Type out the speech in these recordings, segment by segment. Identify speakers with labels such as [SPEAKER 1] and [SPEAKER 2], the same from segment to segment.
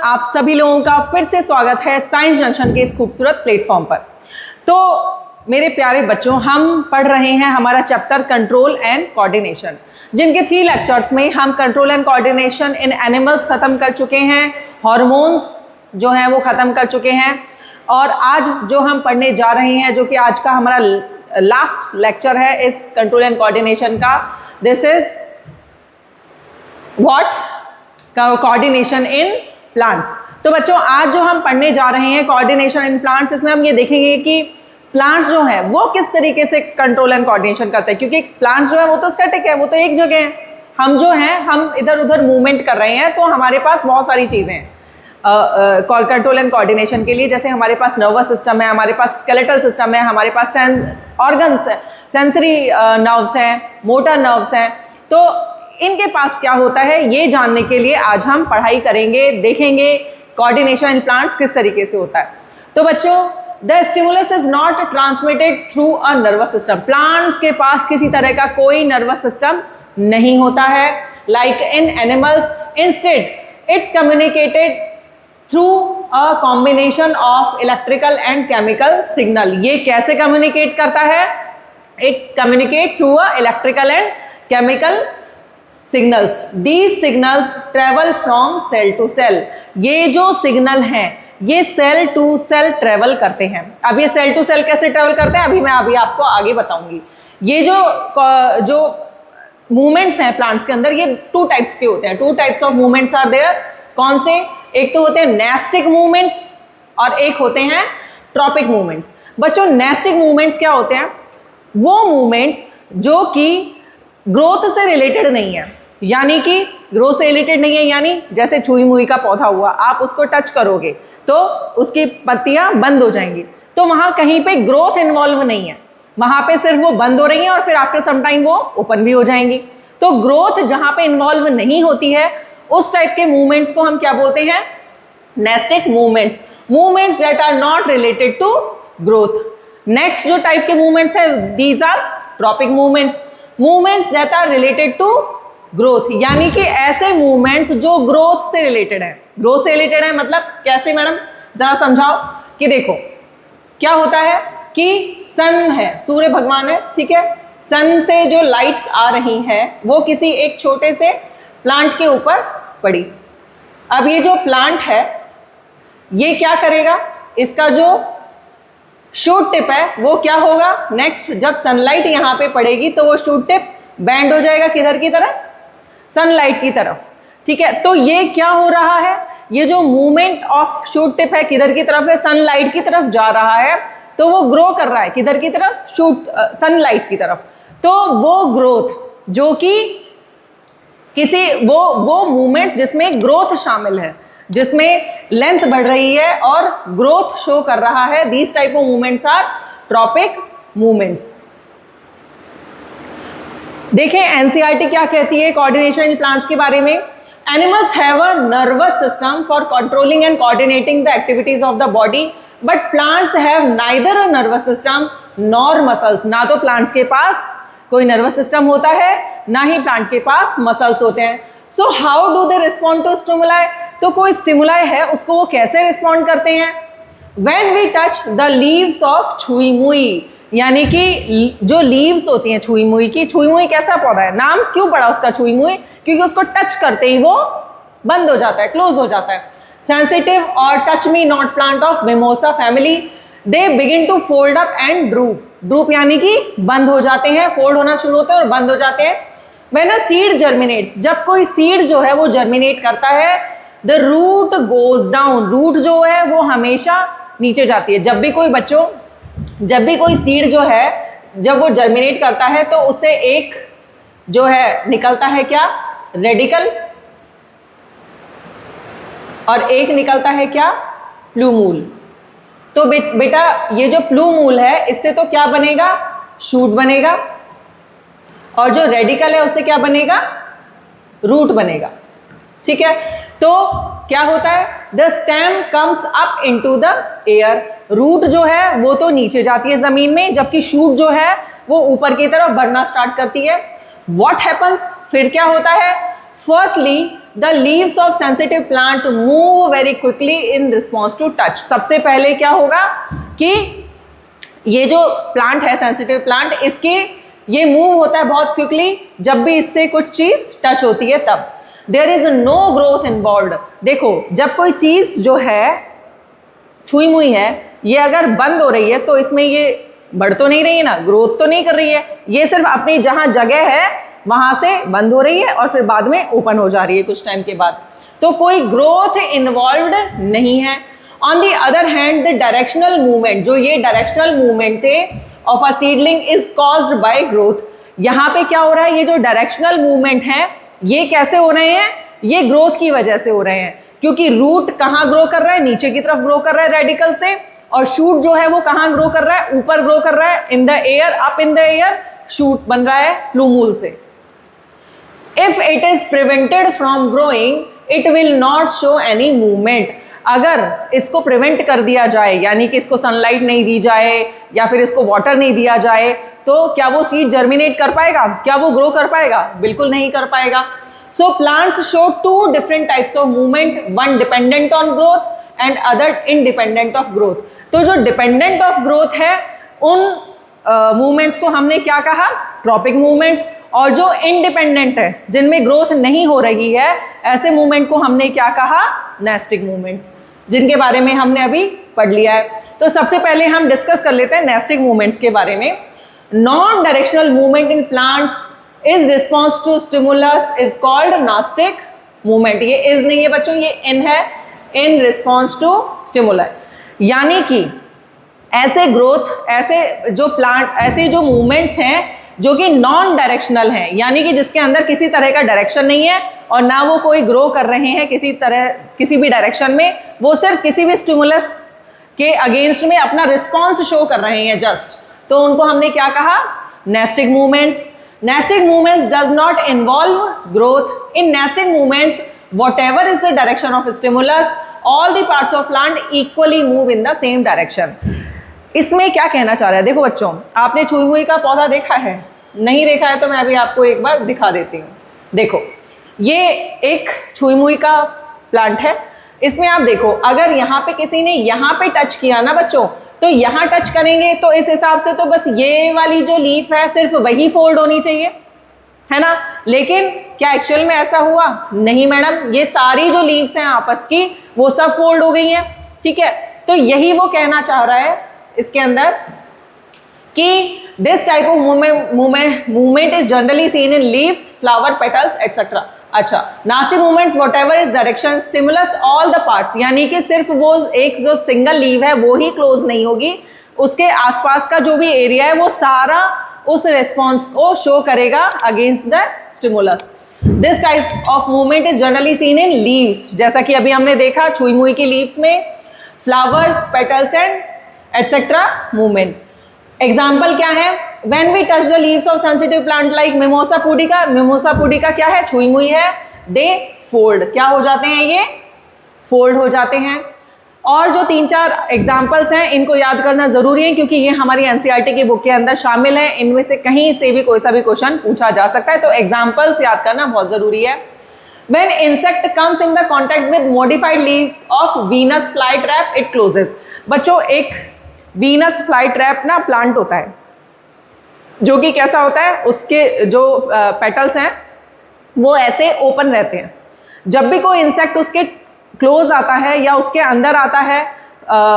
[SPEAKER 1] आप सभी लोगों का फिर से स्वागत है साइंस जंक्शन के इस खूबसूरत प्लेटफॉर्म पर। तो मेरे प्यारे बच्चों, हम पढ़ रहे हैं हमारा चैप्टर कंट्रोल एंड कोऑर्डिनेशन, जिनके 3 लेक्चर्स में हम control and coordination in animals खत्म कर चुके हैं, हार्मोन्स जो हैं वो खत्म कर चुके हैं, और आज जो हम पढ़ने जा रहे हैं, जो कि आज का हमारा लास्ट लेक्चर है इस कंट्रोल एंड कोऑर्डिनेशन का, this is what coordination in plants. तो बच्चों, आज जो हम पढ़ने जा रहे हैं कोऑर्डिनेशन इन प्लांट्स, इसमें हम ये देखेंगे कि प्लांट्स जो है वो किस तरीके से कंट्रोल एंड कोऑर्डिनेशन करते हैं, क्योंकि प्लांट्स जो है वो तो स्टैटिक है, वो तो एक जगह है। हम जो हैं हम इधर उधर मूवमेंट कर रहे हैं, तो हमारे पास बहुत सारी चीज़ें हैं कंट्रोल एंड कोऑर्डिनेशन के लिए। जैसे हमारे पास नर्वस सिस्टम है, हमारे पास स्केलेटल सिस्टम है, हमारे पास ऑर्गन्स है, सेंसरी नर्व्स हैं, मोटर नर्व्स हैं। तो इनके पास क्या होता है ये जानने के लिए आज हम पढ़ाई करेंगे, देखेंगे कोऑर्डिनेशन इन प्लांट्स किस तरीके से होता है। तो बच्चों, the stimulus is not transmitted through a nervous system. Plants के पास किसी तरह का कोई नर्वस सिस्टम नहीं होता है, like in animals. Instead it's communicated through a combination of electrical and chemical signal. ये कैसे कम्युनिकेट करता है? It's communicate through a electrical and chemical signals. These signals travel from cell to cell. ये जो signal हैं ये cell to cell travel करते हैं। अब ये सेल टू सेल कैसे ट्रेवल करते हैं मैं अभी आपको आगे बताऊंगी। ये जो मूवमेंट्स हैं प्लांट्स के अंदर, ये 2 टाइप्स के होते हैं। 2 types of movements are there. कौन से? एक तो होते हैं नेस्टिक मूवमेंट्स और एक होते हैं ट्रॉपिक मूवमेंट्स। बच्चों, नेस्टिक मूवमेंट्स क्या होते हैं? वो मूवमेंट्स जो कि ग्रोथ से रिलेटेड नहीं है, यानी कि ग्रोथ से रिलेटेड नहीं है, यानी जैसे छुई मुई का पौधा हुआ, आप उसको टच करोगे तो उसकी पत्तियां बंद हो जाएंगी, तो वहां कहीं पे ग्रोथ इन्वॉल्व नहीं है, वहां पे सिर्फ वो बंद हो रही हैं और फिर आफ्टर सम टाइम वो ओपन भी हो जाएंगी। तो ग्रोथ जहां पे इन्वॉल्व नहीं होती है उस टाइप के मूवमेंट्स को हम क्या बोलते हैं? Nastic movements. Movements that are not related to growth. Next जो टाइप के मूवमेंट्स है, these are tropic movements. Movements that are related to growth, यानी कि ऐसे मूवमेंट्स जो ग्रोथ से रिलेटेड है। ग्रोथ से रिलेटेड है मतलब कैसे मैडम, जरा समझाओ। कि देखो क्या होता है कि सन है, सूर्य भगवान है, ठीक है। सन से जो लाइट्स आ रही हैं वो किसी एक छोटे से प्लांट के ऊपर पड़ी। अब ये जो प्लांट है ये क्या करेगा? इसका जो शूट टिप है वो क्या होगा? नेक्स्ट जब सनलाइट यहाँ पे पड़ेगी तो वो शूट टिप बैंड हो जाएगा किधर की तरफ? सनलाइट की तरफ, ठीक है। तो ये क्या हो रहा है? ये जो मूवमेंट ऑफ शूट टिप है किधर की तरफ है? सनलाइट की तरफ जा रहा है, तो वो ग्रो कर रहा है किधर की तरफ? सनलाइट की तरफ। तो वो ग्रोथ जो कि किसी वो मूवमेंट्स जिसमें ग्रोथ शामिल है, जिसमें लेंथ बढ़ रही है और ग्रोथ शो कर रहा है, these type of movements are tropic movements. देखें एनसीईआरटी क्या कहती है कोऑर्डिनेशन इन प्लांट्स के बारे में। Animals have a nervous system for controlling and coordinating the activities of the body, but plants have neither a nervous system nor muscles. ना तो plants के पास कोई नर्वस सिस्टम होता है, ना ही प्लांट के पास मसल्स होते हैं। So how do they respond to stimuli? तो कोई स्टिमुलाई है उसको वो कैसे रिस्पॉन्ड करते हैं? When we touch the leaves of छुई मुई, यानी कि जो लीव्स होती हैं छुई मुई की। छुई मुई कैसा पौधा है? नाम क्यों पड़ा उसका छुई मुई? क्योंकि उसको टच करते ही वो बंद हो जाता है, क्लोज हो जाता है। सेंसिटिव और touch me not plant of mimosa family, they begin to fold up and droop. Droop यानी कि बंद हो जाते हैं, फोल्ड होना शुरू होते हैं और बंद हो जाते हैं। व्हेन अ सीड जर्मिनेट्स, जब कोई सीड जो है वो जर्मिनेट करता है, the root goes down. Root जो है वो हमेशा नीचे जाती है। जब भी कोई सीड जो है जब वो जर्मिनेट करता है तो उसे एक जो है निकलता है क्या? रेडिकल। और एक निकलता है क्या, प्लूमूल। तो बेटा ये जो प्लूमूल है इससे तो क्या बनेगा, शूट बनेगा, और जो रेडिकल है उससे क्या बनेगा, रूट बनेगा। ठीक है, तो क्या होता है, the stem comes up into the air. Root जो है वो तो नीचे जाती है जमीन में, जबकि शूट जो है वो ऊपर की तरफ बढ़ना स्टार्ट करती है। व्हाट हैपन्स, फिर क्या होता है, firstly the leaves of sensitive plant move very quickly in response to touch. सबसे पहले क्या होगा कि ये जो प्लांट है सेंसिटिव प्लांट, इसके ये मूव होता है बहुत क्विकली जब भी इससे कुछ चीज टच होती है तब। There is no growth involved. देखो जब कोई चीज जो है छुई मुई है, ये अगर बंद हो रही है तो इसमें ये बढ़ तो नहीं रही है ना, ग्रोथ तो नहीं कर रही है, ये सिर्फ अपनी जहां जगह है वहां से बंद हो रही है और फिर बाद में ओपन हो जा रही है कुछ टाइम के बाद, तो कोई ग्रोथ इन्वॉल्व्ड नहीं है। On the other hand the directional movement, जो ये डायरेक्शनल मूवमेंट थे of a seedling is caused by growth. यहाँ पे क्या हो रहा है, ये जो डायरेक्शनल मूवमेंट है ये कैसे हो रहे हैं, ये ग्रोथ की वजह से हो रहे हैं, क्योंकि रूट कहाँ ग्रो कर रहा है, नीचे की तरफ ग्रो कर रहा है रेडिकल से, और शूट जो है वो कहाँ ग्रो कर रहा है, ऊपर ग्रो कर रहा है, in the air, up in the air, shoot बन रहा है प्लूमूल से। If it is prevented from growing it will not show any movement. अगर इसको प्रिवेंट कर दिया जाए, यानी कि इसको सनलाइट नहीं दी जाए या फिर इसको वाटर नहीं दिया जाए, तो क्या वो सीड जर्मिनेट कर पाएगा, क्या वो ग्रो कर पाएगा, बिल्कुल नहीं कर पाएगा। So plants show two different types of movement, one dependent on growth and other independent of growth. तो जो डिपेंडेंट ऑफ ग्रोथ है उन मूवमेंट्स को हमने क्या कहा, ट्रॉपिक मूवमेंट्स, और जो इंडिपेंडेंट है जिनमें ग्रोथ नहीं हो रही है ऐसे मूवमेंट को हमने क्या कहा, नेस्टिक मूवमेंट्स, जिनके बारे में हमने अभी पढ़ लिया है। तो सबसे पहले हम डिस्कस कर लेते हैं नेस्टिक मूवमेंट्स के बारे में। Non directional movement in plants is response to stimulus is called nastic movement. ये इज नहीं है बच्चों, ये इन है, इन रिस्पॉन्स टू स्टिमुलस। यानी कि ऐसे ग्रोथ, ऐसे जो प्लांट, ऐसे जो मूवमेंट्स हैं जो कि नॉन डायरेक्शनल हैं, यानी कि जिसके अंदर किसी तरह का डायरेक्शन नहीं है और ना वो कोई ग्रो कर रहे हैं किसी तरह, किसी भी डायरेक्शन में, वो सिर्फ किसी भी स्टिमुलस के अगेंस्ट में अपना रिस्पॉन्स शो कर रहे हैं जस्ट, तो उनको हमने क्या कहा, nastic movements. Nastic movements does not involve growth. In nastic movements whatever is the direction of stimulus, all the parts of plant equally move in the same direction। इसमें क्या कहना चाह रहा है, देखो बच्चों, आपने छुई मुई का पौधा देखा है, नहीं देखा है तो मैं अभी आपको एक बार दिखा देती हूँ। देखो ये एक छुई मुई का प्लांट है, इसमें आप देखो अगर यहाँ पे किसी ने यहाँ पे टच किया ना बच्चों, तो यहाँ टच करेंगे तो इस हिसाब से तो बस ये वाली जो लीफ है सिर्फ वही फोल्ड होनी चाहिए, है ना। लेकिन क्या एक्चुअल में ऐसा हुआ, नहीं मैडम, ये सारी जो लीव्स हैं आपस की वो सब फोल्ड हो गई हैं। ठीक है, तो यही वो कहना चाह रहा है इसके अंदर कि this type of movement is generally seen in leaves, flower, petals etcetera. अच्छा, nastic movements whatever is direction stimulus all the parts, यानी कि सिर्फ वो एक जो सिंगल लीव है वो ही क्लोज नहीं होगी, उसके आसपास का जो भी एरिया है वो सारा उस रेस्पॉन्स को शो करेगा against the stimulus. This type of movement is generally seen in leaves, जैसा कि अभी हमने देखा छुई मुई की लीव्स में, flowers, petals and etcetera movement. Example क्या है, when we touch the leaves of sensitive plant like mimosa pudica, mimosa pudica क्या है, छुई मुई है, दे फोल्ड, क्या हो जाते हैं, ये फोल्ड हो जाते हैं। और जो 3-4 एग्जाम्पल्स हैं इनको याद करना जरूरी है क्योंकि ये हमारी एनसीईआरटी की बुक के अंदर शामिल है, इनमें से कहीं से भी कोई सा भी क्वेश्चन पूछा जा सकता है, तो एग्जाम्पल्स याद करना बहुत जरूरी है। When insect comes in the contact with modified leaf of Venus flytrap, it closes। बच्चों एक वीनस फ्लाई ट्रैप ना प्लांट होता है जो कि कैसा होता है, उसके जो पेटल्स हैं वो ऐसे ओपन रहते हैं। जब भी कोई इंसेक्ट उसके क्लोज आता है या उसके अंदर आता है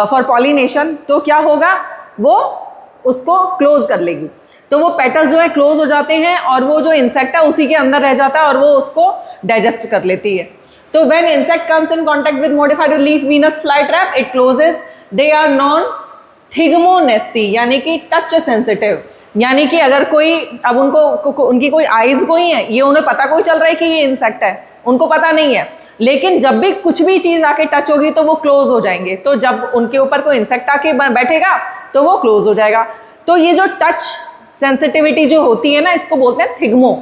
[SPEAKER 1] फॉर पॉलिनेशन, तो क्या होगा, वो उसको क्लोज कर लेगी, तो वो पेटल्स जो है क्लोज हो जाते हैं और वो जो इंसेक्ट है उसी के अंदर रह जाता है और वो उसको डाइजेस्ट कर लेती है। तो when insect comes in contact with modified leaf Venus fly trap, it closes. They are non thigmonasty, यानी कि टच सेंसिटिव, यानी कि अगर कोई अब उनकी कोई आईज को ही है, ये उन्हें पता कोई चल रहा है कि ये इंसेक्ट है, उनको पता नहीं है, लेकिन जब भी कुछ भी चीज़ आके टच होगी तो वो क्लोज हो जाएंगे। तो जब उनके ऊपर कोई इंसेक्ट आके बैठेगा तो वो क्लोज हो जाएगा। तो ये जो टच सेंसिटिविटी जो होती है ना, इसको बोलते हैं थिग्मो।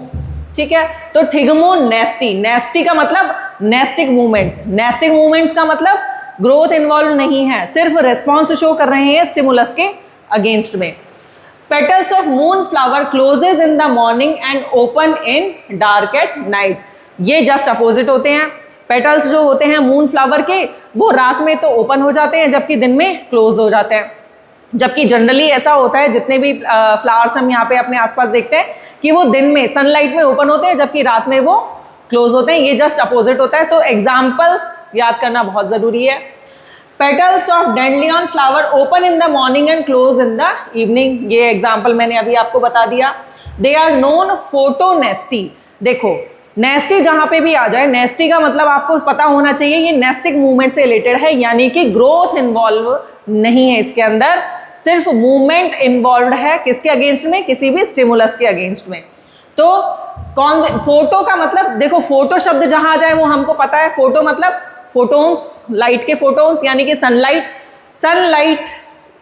[SPEAKER 1] ठीक है, तो थिग्मो नेस्टी, नेस्टी का मतलब नेस्टिक मूवमेंट्स, नेस्टिक मूवमेंट्स का मतलब ग्रोथ इन्वॉल्व नहीं है, सिर्फ रेस्पॉन्स शो कर रहे हैं स्टिमुलस के अगेंस्ट में। Petals of moon flower closes in the morning and open in dark at night. ये जस्ट अपोजिट होते हैं। पेटल्स जो होते हैं मून फ्लावर के, वो रात में तो ओपन हो जाते हैं जबकि दिन में क्लोज हो जाते हैं। जबकि जनरली ऐसा होता है, जितने भी फ्लावर्स हम यहाँ पे अपने आसपास देखते हैं कि वो दिन में सनलाइट में ओपन होते हैं जबकि रात में वो क्लोज होते हैं। ये जस्ट अपोजिट होता है। तो एग्जाम्पल्स याद करना बहुत ज़रूरी है। Petals of dandelion flower open in the morning and close in the evening, ये एग्जाम्पल मैंने अभी आपको बता दिया। They are known photonasty. देखो, नेस्टी जहाँ पे भी आ जाए, नेस्टी का मतलब आपको पता होना चाहिए ये नेस्टिक मूवमेंट से रिलेटेड है, यानी कि ग्रोथ इन्वॉल्व नहीं है इसके अंदर, सिर्फ मूवमेंट इन्वॉल्व है। किसके अगेंस्ट में? किसी भी स्टिमुलस के अगेंस्ट में। तो कौन से फोटो का मतलब, देखो फोटो शब्द जहां आ जाए वो हमको पता है। फोटो मतलब फोटोन्स, लाइट के फोटोन्स, यानी कि सनलाइट। सनलाइट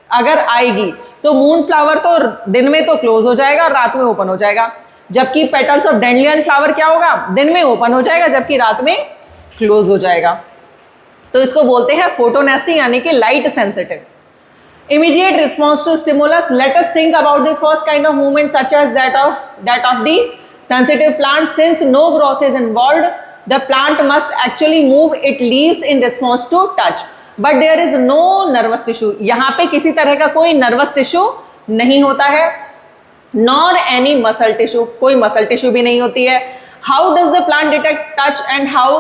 [SPEAKER 1] अगर आएगी तो मून फ्लावर तो दिन में तो क्लोज हो जाएगा और रात में ओपन हो जाएगा, जबकि पेटल्स ऑफ डैंडलियन फ्लावर क्या होगा? दिन में ओपन हो जाएगा जबकि रात में क्लोज हो जाएगा। तो इसको बोलते हैं फोटोनेस्टी, यानी कि light sensitive. Immediate response to stimulus. Let us think about the first kind of movement, such as that of the sensitive plant. Since no growth is involved, the plant must actually move its leaves in response to touch. But there is no nervous tissue. यहाँ पे किसी तरह का कोई nervous tissue नहीं होता है, nor any muscle tissue. कोई muscle tissue भी नहीं होती है। How does the plant detect touch and how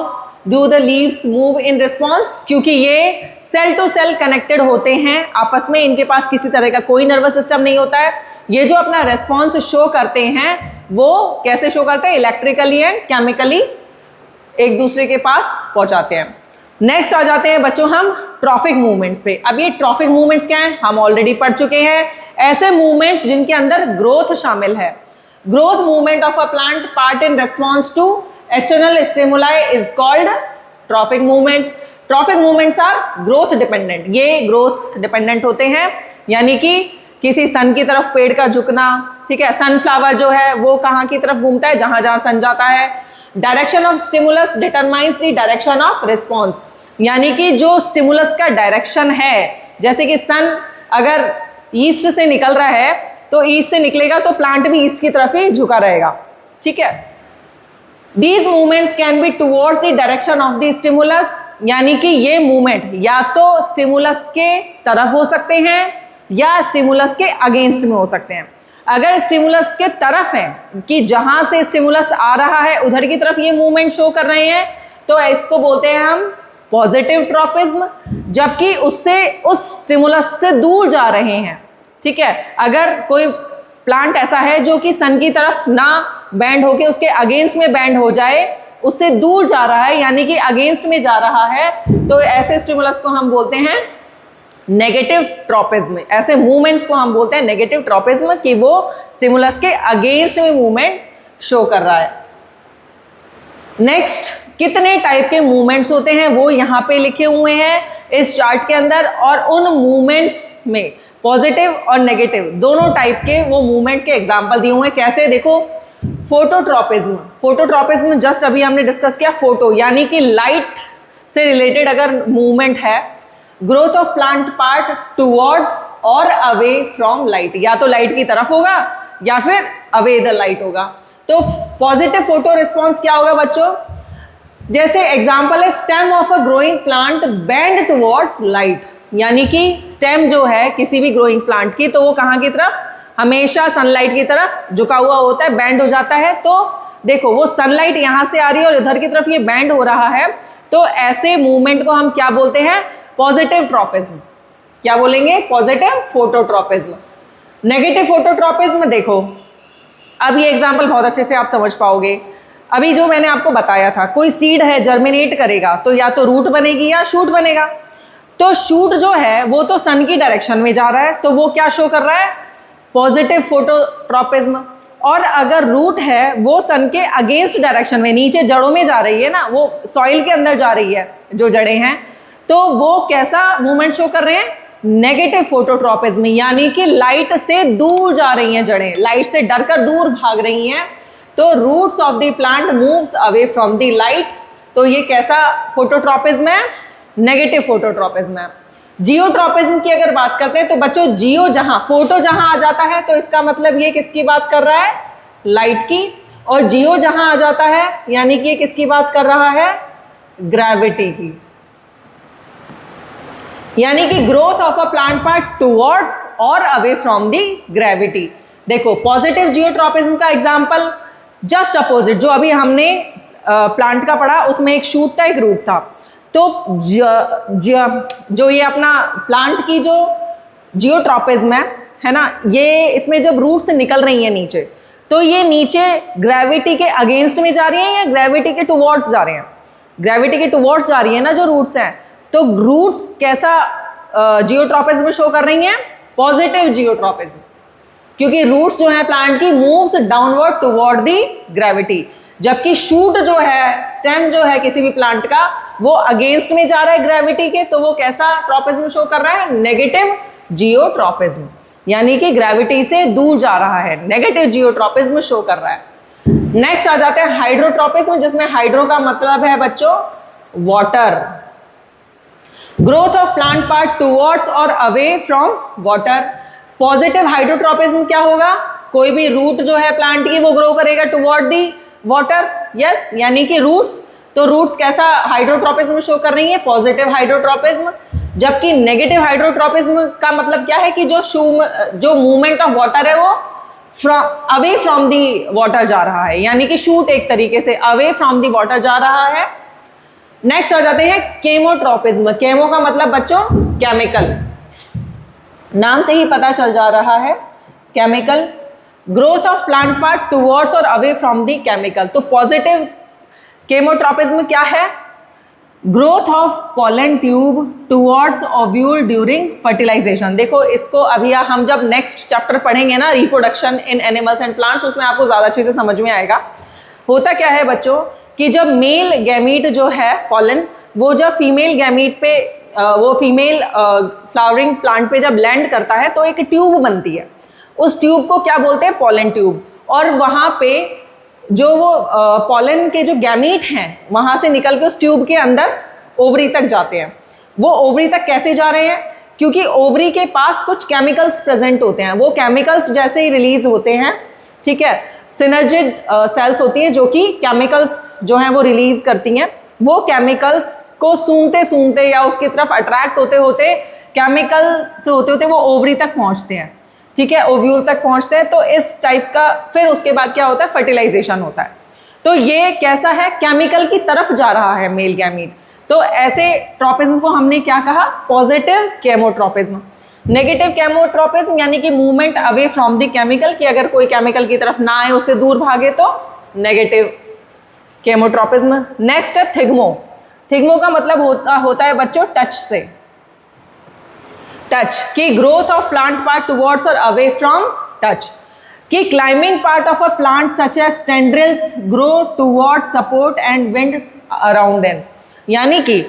[SPEAKER 1] do the leaves move in response? क्योंकि ये सेल टू सेल कनेक्टेड होते हैं आपस में, इनके पास किसी तरह का कोई नर्वस सिस्टम नहीं होता है। ये जो अपना रेस्पॉन्स शो करते हैं वो कैसे शो करते हैं? इलेक्ट्रिकली एंड केमिकली एक दूसरे के पास पहुंचाते हैं। नेक्स्ट आ जाते हैं बच्चों हम ट्रॉफिक मूवमेंट्स पे। अब ये ट्रॉफिक मूवमेंट्स क्या हैं? हम ऑलरेडी पढ़ चुके हैं। ऐसे मूवमेंट्स जिनके अंदर ग्रोथ शामिल है। Growth movement of a plant part in response to external stimuli is called trophic movements. Trophic movements are growth dependent. ये ग्रोथ डिपेंडेंट होते हैं, यानी कि किसी सन की तरफ पेड़ का झुकना। ठीक है, सनफ्लावर जो है वो कहाँ की तरफ घूमता है? जहां जहां सन जाता है। Direction of stimulus determines the direction of response, यानी कि जो स्टिमुलस का डायरेक्शन है, जैसे कि सन अगर ईस्ट से निकल रहा है तो ईस्ट से निकलेगा तो प्लांट भी ईस्ट की तरफ ही झुका रहेगा। ठीक है, These movements can be towards the direction of the stimulus, यानी कि ये मूवमेंट या तो स्टिमुलस के तरफ हो सकते हैं या स्टिमुलस के अगेंस्ट में हो सकते हैं। अगर स्टिमुलस के तरफ है कि जहां से स्टिमुलस आ रहा है उधर की तरफ ये मूवमेंट शो कर रहे हैं, तो इसको बोलते हैं हम पॉजिटिव ट्रॉपिज्म। जबकि उससे उस स्टिमुलस से दूर जा रहे हैं। ठीक है, अगर कोई प्लांट ऐसा है जो कि सन की तरफ ना बैंड होके उसके अगेंस्ट में बैंड हो जाए, उससे दूर जा रहा है यानी कि अगेंस्ट में जा रहा है, तो ऐसे स्टिमुलस को हम बोलते हैं नेगेटिव ट्रॉपिज्म। ऐसे मूवमेंट्स को हम बोलते हैं नेगेटिव ट्रॉपिज्म कि वो स्टिमुलस के अगेंस्ट में मूवमेंट शो कर रहा है। नेक्स्ट, कितने टाइप के मूवमेंट्स होते हैं वो यहाँ पे लिखे हुए हैं इस चार्ट के अंदर, और उन मूवमेंट्स में पॉजिटिव और नेगेटिव दोनों टाइप के वो मूवमेंट के एग्जाम्पल दिए हुए हैं। कैसे? देखो, फोटोट्रॉपिज्म। फोटोट्रॉपिज्म जस्ट अभी हमने डिस्कस किया। फोटो यानी कि लाइट से रिलेटेड अगर मूवमेंट है, growth of plant part towards और अवे फ्रॉम लाइट, या तो लाइट की तरफ होगा या फिर अवे द लाइट होगा। तो पॉजिटिव फोटो रिस्पॉन्स क्या होगा बच्चों? जैसे एग्जाम्पल है stem of a growing plant bend towards light, यानी कि स्टेम जो है किसी भी ग्रोइंग प्लांट की, तो वो कहाँ की तरफ? हमेशा सनलाइट की तरफ झुका हुआ होता है, बैंड हो जाता है। तो देखो, वो सनलाइट यहाँ से आ रही है और इधर की तरफ ये बैंड हो रहा है, तो ऐसे मूवमेंट को हम क्या बोलते हैं? Positive tropism. क्या बोलेंगे? Positive phototropism. नेगेटिव फोटोट्रॉपिज्म, देखो अब ये एग्जाम्पल बहुत अच्छे से आप समझ पाओगे। अभी जो मैंने आपको बताया था, कोई सीड है, जर्मिनेट करेगा तो या तो रूट बनेगी या शूट बनेगा। तो शूट जो है वो तो सन की डायरेक्शन में जा रहा है, तो वो क्या शो कर रहा है? Positive phototropism. और अगर रूट है वो सन के अगेंस्ट डायरेक्शन में नीचे जड़ों में जा रही है ना, वो सॉइल के अंदर जा रही है जो जड़ें हैं, तो वो कैसा मूवमेंट शो कर रहे हैं? नेगेटिव फोटोट्रॉपिज्म, यानी कि लाइट से दूर जा रही हैं जड़ें, लाइट से डरकर दूर भाग रही हैं। तो roots of the plant moves away from the light, तो ये कैसा फोटोट्रॉपिज्म है? नेगेटिव फोटोट्रॉपिज्म है। जियोट्रॉपिज्म की अगर बात करते हैं तो बच्चों जियो जहां, फोटो जहां आ जाता है तो इसका मतलब ये किसकी बात कर रहा है? लाइट की। और जियो जहां आ जाता है यानी कि ये किसकी बात कर रहा है? ग्रेविटी की। यानी कि growth of a plant part towards और अवे फ्रॉम दी ग्रेविटी। देखो पॉजिटिव जियोट्रॉपिज्म का एग्जांपल जस्ट अपोजिट, जो अभी हमने प्लांट का पढ़ा उसमें एक शूट था एक रूट था, तो जो ये अपना प्लांट की जो जियोट्रॉपिज्म है ना, ये इसमें जब रूट से निकल रही है नीचे, तो ये नीचे ग्रेविटी के अगेंस्ट में जा रही है या ग्रेविटी के टुवर्ड्स जा रहे हैं? ग्रेविटी के टुवर्ड्स जा रही है ना जो रूट्स हैं। तो रूट्स कैसा जियोट्रॉपिज्म शो कर रही हैं? पॉजिटिव जियोट्रॉपिज्म, क्योंकि रूट्स जो है प्लांट की moves downward toward the gravity, जबकि शूट जो है, स्टेम जो है किसी भी प्लांट का, वो अगेंस्ट में जा रहा है ग्रेविटी के, तो वो कैसा ट्रॉपिज्म शो कर रहा है? नेगेटिव जियोट्रॉपिज्म, यानी कि ग्रेविटी से दूर जा रहा है, नेगेटिव जियोट्रॉपिज्म शो कर रहा है। नेक्स्ट आ जाते हैं हाइड्रोट्रॉपिज्म, जिसमें हाइड्रो का मतलब है बच्चों water. Growth of plant part towards और away from water. Positive hydrotropism क्या होगा? कोई भी रूट जो है प्लांट की वो ग्रो करेगा टुवर्ड दी वाटर, यस, यानी कि रूट्स। तो रूट्स कैसा हाइड्रोट्रॉपिज्म शो कर रही है? Positive hydrotropism. जबकि नेगेटिव हाइड्रोट्रॉपिज्म का मतलब क्या है कि जो मूवमेंट ऑफ वाटर है वो अवे फ्रॉम दी वाटर जा रहा है, यानी कि शूट एक तरीके से अवे फ्रॉम दी वाटर जा रहा है। नेक्स्ट आ जाते हैं केमोट्रॉपिज्म। केमो का मतलब बच्चों केमिकल, नाम से ही पता चल जा रहा है chemical. Growth of plant part towards और अवे फ्रॉम दी केमिकल। तो पॉजिटिव केमोट्रॉपिज्म क्या है? Growth of pollen tube towards ovule during fertilisation. देखो इसको अभी हम जब नेक्स्ट चैप्टर पढ़ेंगे ना, reproduction in animals and plants, उसमें आपको ज़्यादा चीज़ें समझ में आएगा। होता क्या है बच्चों कि जब मेल गैमीट जो है पॉलन, वो जब फीमेल गैमीट पे वो फीमेल फ्लावरिंग प्लांट पे जब लैंड करता है तो एक ट्यूब बनती है, उस ट्यूब को क्या बोलते हैं? Pollen tube. और वहाँ पे जो वो पॉलन के जो गैमीट हैं वहाँ से निकल के उस ट्यूब के अंदर ओवरी तक जाते हैं। वो ओवरी तक कैसे जा रहे हैं? क्योंकि ओवरी के पास कुछ केमिकल्स प्रेजेंट होते हैं, वो केमिकल्स जैसे ही रिलीज होते हैं, ठीक है, सिनर्जिड सेल्स होती हैं जो कि केमिकल्स जो हैं वो रिलीज करती हैं। वो केमिकल्स को सूंघते सूंघते या उसकी तरफ अट्रैक्ट होते होते, केमिकल से होते होते वो ओवरी तक पहुंचते हैं, ठीक है, ओव्यूल तक पहुंचते हैं। तो इस टाइप का फिर उसके बाद क्या होता है? फर्टिलाइजेशन होता है। तो ये कैसा है? केमिकल की तरफ जा रहा है मेल गैमीट। तो ऐसे ट्रॉपिज्म को हमने क्या कहा? पॉजिटिव केमोट्रॉपिज्म। नेगेटिव केमोट्रॉपिज्म यानी कि movement away from the chemical, कि अगर कोई केमिकल की तरफ ना आए, उससे दूर भागे, तो नेगेटिव केमोट्रॉपिज्म। नेक्स्ट है थिग्मो। थिग्मो का मतलब होता है बच्चों टच से, टच की growth of plant part towards और अवे फ्रॉम टच, कि climbing part of a plant such as tendrils grow towards support and wind around them. यानी कि